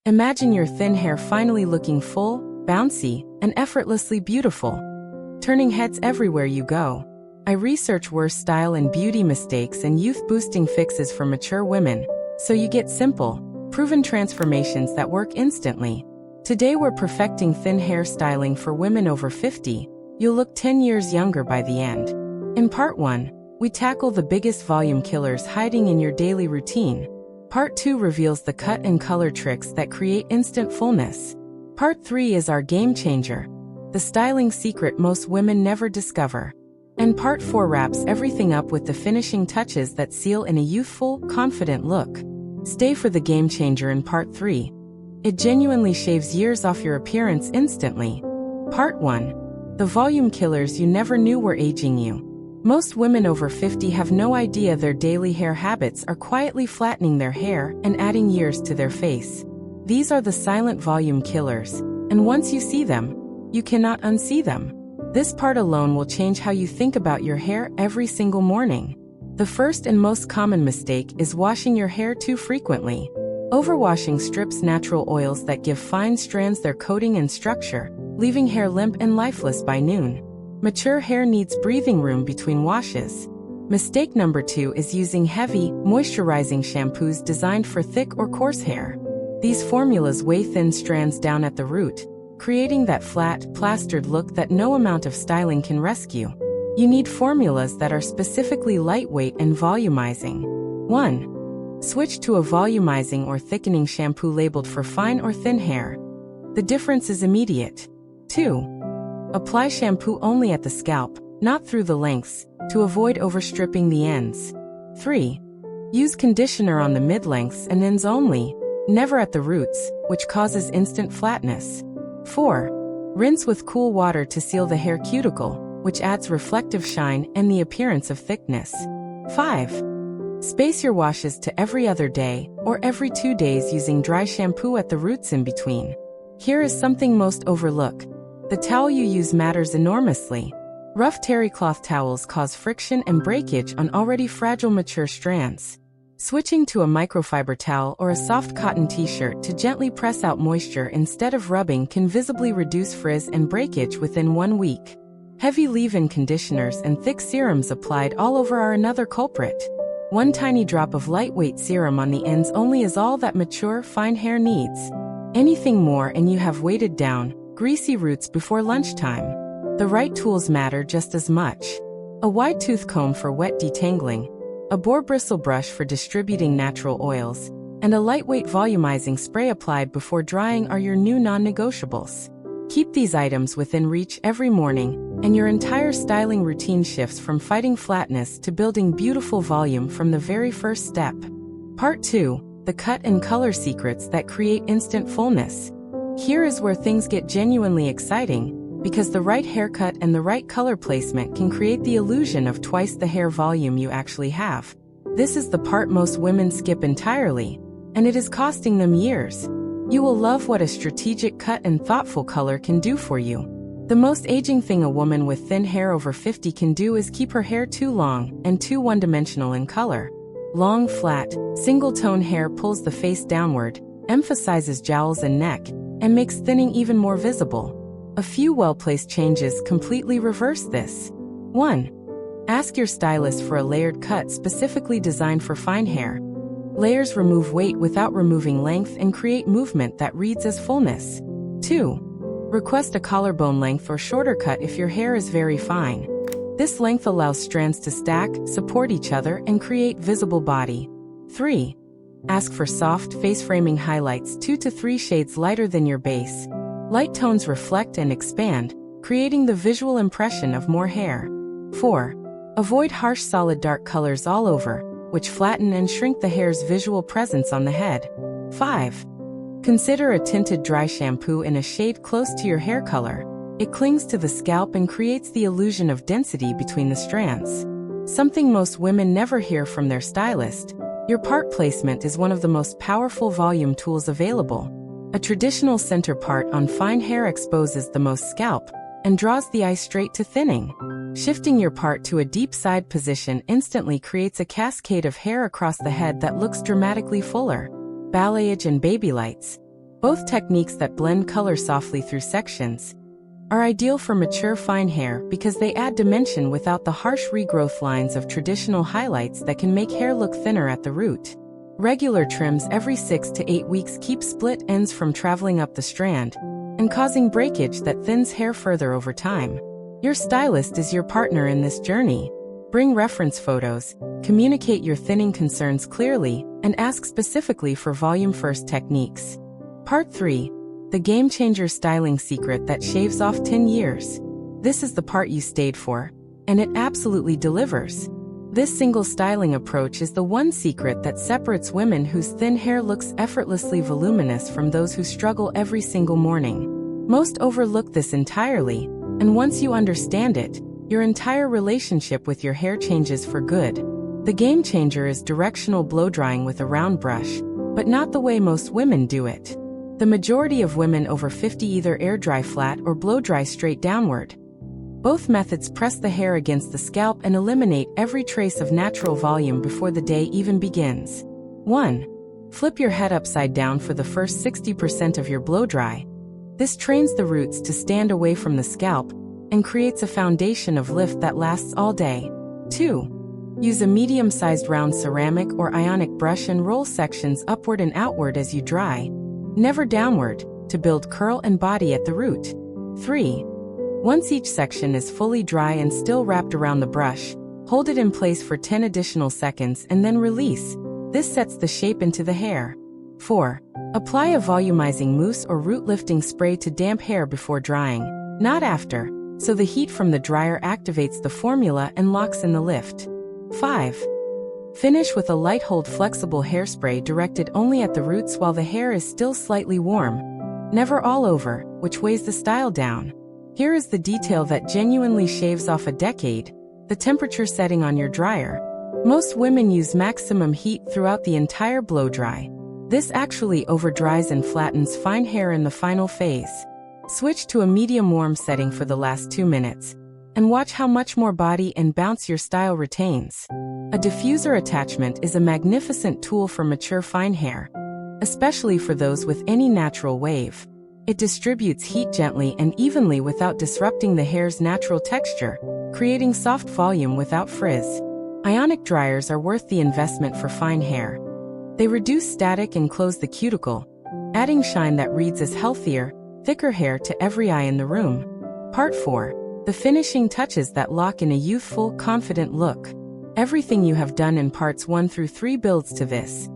Imagine your thin hair finally looking full, bouncy, and effortlessly beautiful, turning heads everywhere you go. I research worst style and beauty mistakes and youth-boosting fixes for mature women, so you get simple, proven transformations that work instantly. Today we're perfecting thin hair styling for women over 50. You'll look 10 years younger by the end. In Part 1, we tackle the biggest volume killers hiding in your daily routine. Part 2 reveals the cut and color tricks that create instant fullness. Part 3 is our game changer, the styling secret most women never discover. And Part 4 wraps everything up with the finishing touches that seal in a youthful, confident look. Stay for the game changer in Part 3. It genuinely shaves years off your appearance instantly. Part 1. The volume killers you never knew were aging you. Most women over 50 have no idea their daily hair habits are quietly flattening their hair and adding years to their face. These are the silent volume killers, and once you see them, you cannot unsee them. This part alone will change how you think about your hair every single morning. The first and most common mistake is washing your hair too frequently. Overwashing strips natural oils that give fine strands their coating and structure, leaving hair limp and lifeless by noon. Mature hair needs breathing room between washes. Mistake number 2 is using heavy, moisturizing shampoos designed for thick or coarse hair. These formulas weigh thin strands down at the root, creating that flat, plastered look that no amount of styling can rescue. You need formulas that are specifically lightweight and volumizing. 1. Switch to a volumizing or thickening shampoo labeled for fine or thin hair. The difference is immediate. 2. Apply shampoo only at the scalp, not through the lengths, to avoid overstripping the ends. 3. Use conditioner on the mid-lengths and ends only, never at the roots, which causes instant flatness. 4. Rinse with cool water to seal the hair cuticle, which adds reflective shine and the appearance of thickness. 5. Space your washes to every other day or every 2 days using dry shampoo at the roots in between. Here is something most overlook. The towel you use matters enormously. Rough terry cloth towels cause friction and breakage on already fragile mature strands. Switching to a microfiber towel or a soft cotton t-shirt to gently press out moisture instead of rubbing can visibly reduce frizz and breakage within 1 week. Heavy leave-in conditioners and thick serums applied all over are another culprit. 1 tiny drop of lightweight serum on the ends only is all that mature, fine hair needs. Anything more and you have weighted down, greasy roots before lunchtime. The right tools matter just as much. A wide tooth comb for wet detangling, a boar bristle brush for distributing natural oils, and a lightweight volumizing spray applied before drying are your new non-negotiables. Keep these items within reach every morning, and your entire styling routine shifts from fighting flatness to building beautiful volume from the very first step. Part 2. The cut and color secrets that create instant fullness. Here is where things get genuinely exciting, because the right haircut and the right color placement can create the illusion of twice the hair volume you actually have. This is the part most women skip entirely, and it is costing them years. You will love what a strategic cut and thoughtful color can do for you. The most aging thing a woman with thin hair over 50 can do is keep her hair too long and too one-dimensional in color. Long, flat, single-tone hair pulls the face downward, emphasizes jowls and neck, and makes thinning even more visible. A few well-placed changes completely reverse this. 1. Ask your stylist for a layered cut specifically designed for fine hair. Layers remove weight without removing length and create movement that reads as fullness. 2. Request a collarbone length or shorter cut if your hair is very fine. This length allows strands to stack, support each other, and create visible body. 3. Ask for soft, face-framing highlights 2 to 3 shades lighter than your base. Light tones reflect and expand, creating the visual impression of more hair. 4. Avoid harsh solid dark colors all over, which flatten and shrink the hair's visual presence on the head. 5. Consider a tinted dry shampoo in a shade close to your hair color. It clings to the scalp and creates the illusion of density between the strands. Something most women never hear from their stylist. Your part placement is one of the most powerful volume tools available. A traditional center part on fine hair exposes the most scalp and draws the eye straight to thinning. Shifting your part to a deep side position instantly creates a cascade of hair across the head that looks dramatically fuller. Balayage and baby lights. Both techniques that blend color softly through sections are ideal for mature fine hair because they add dimension without the harsh regrowth lines of traditional highlights that can make hair look thinner at the root. Regular trims every 6 to 8 weeks keep split ends from traveling up the strand and causing breakage that thins hair further over time. Your stylist is your partner in this journey. Bring reference photos, communicate your thinning concerns clearly, and ask specifically for volume-first techniques. Part 3. The game-changer styling secret that shaves off 10 years. This is the part you stayed for, and it absolutely delivers. This single styling approach is the one secret that separates women whose thin hair looks effortlessly voluminous from those who struggle every single morning. Most overlook this entirely, and once you understand it, your entire relationship with your hair changes for good. The game changer is directional blow-drying with a round brush, but not the way most women do it. The majority of women over 50 either air-dry flat or blow-dry straight downward. Both methods press the hair against the scalp and eliminate every trace of natural volume before the day even begins. 1. Flip your head upside down for the first 60% of your blow-dry. This trains the roots to stand away from the scalp and creates a foundation of lift that lasts all day. 2. Use a medium-sized round ceramic or ionic brush and roll sections upward and outward as you dry, never downward, to build curl and body at the root. 3. Once each section is fully dry and still wrapped around the brush, hold it in place for 10 additional seconds and then release. This sets the shape into the hair. 4. Apply a volumizing mousse or root lifting spray to damp hair before drying, not after, so the heat from the dryer activates the formula and locks in the lift. 5. Finish with a light hold flexible hairspray directed only at the roots while the hair is still slightly warm, never all over, which weighs the style down. Here is the detail that genuinely shaves off a decade: the temperature setting on your dryer. Most women use maximum heat throughout the entire blow dry. This actually overdries and flattens fine hair in the final phase. Switch to a medium warm setting for the last 2 minutes, and watch how much more body and bounce your style retains. A diffuser attachment is a magnificent tool for mature fine hair, especially for those with any natural wave. It distributes heat gently and evenly without disrupting the hair's natural texture, creating soft volume without frizz. Ionic dryers are worth the investment for fine hair. They reduce static and close the cuticle, adding shine that reads as healthier, thicker hair to every eye in the room. Part 4. The finishing touches that lock in a youthful, confident look. Everything you have done in parts 1 through 3 builds to this.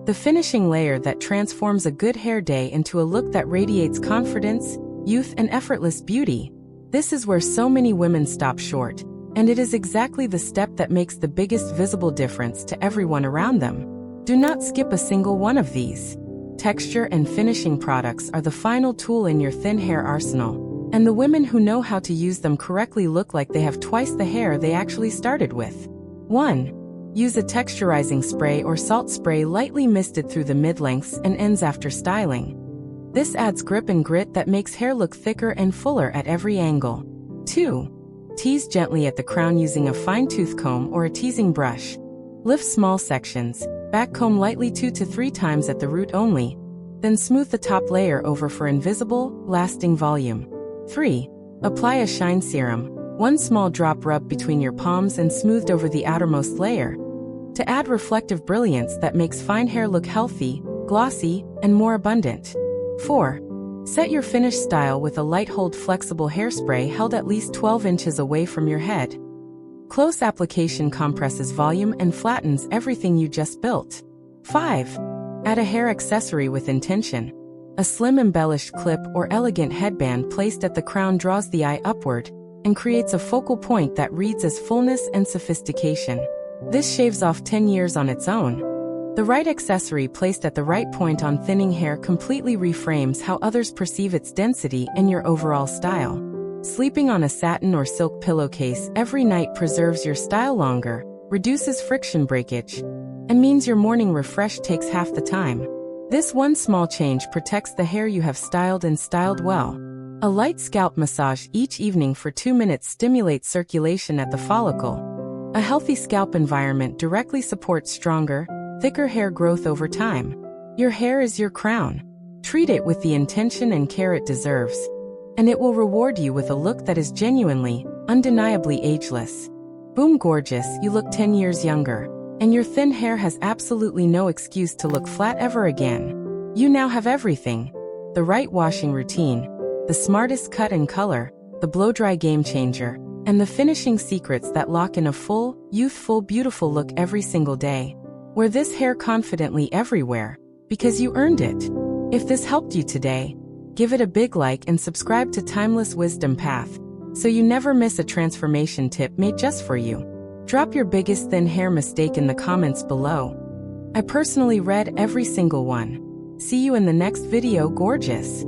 The finishing layer that transforms a good hair day into a look that radiates confidence, youth, and effortless beauty. This is where so many women stop short, and it is exactly the step that makes the biggest visible difference to everyone around them. Do not skip a single one of these. Texture and finishing products are the final tool in your thin hair arsenal, and the women who know how to use them correctly look like they have twice the hair they actually started with. 1. Use a texturizing spray or salt spray lightly misted through the mid-lengths and ends after styling. This adds grip and grit that makes hair look thicker and fuller at every angle. 2. Tease gently at the crown using a fine-tooth comb or a teasing brush. Lift small sections, backcomb lightly 2 to 3 times at the root only, then smooth the top layer over for invisible, lasting volume. 3. Apply a shine serum, 1 small drop rubbed between your palms and smoothed over the outermost layer, to add reflective brilliance that makes fine hair look healthy, glossy, and more abundant. 4. Set your finish style with a light hold flexible hairspray held at least 12 inches away from your head. Close application compresses volume and flattens everything you just built. 5. Add a hair accessory with intention. A slim embellished clip or elegant headband placed at the crown draws the eye upward and creates a focal point that reads as fullness and sophistication. This shaves off 10 years on its own. The right accessory placed at the right point on thinning hair completely reframes how others perceive its density and your overall style. Sleeping on a satin or silk pillowcase every night preserves your style longer, reduces friction breakage, and means your morning refresh takes half the time. This one small change protects the hair you have styled and styled well. A light scalp massage each evening for 2 minutes stimulates circulation at the follicle. A healthy scalp environment directly supports stronger, thicker hair growth over time. Your hair is your crown. Treat it with the intention and care it deserves, and it will reward you with a look that is genuinely, undeniably ageless. Boom, gorgeous, you look 10 years younger, and your thin hair has absolutely no excuse to look flat ever again. You now have everything: the right washing routine, the smartest cut and color, the blow-dry game changer, and the finishing secrets that lock in a full, youthful, beautiful look every single day. Wear this hair confidently everywhere, because you earned it. If this helped you today, give it a big like and subscribe to Timeless Wisdom Path, so you never miss a transformation tip made just for you. Drop your biggest thin hair mistake in the comments below. I personally read every single one. See you in the next video, gorgeous.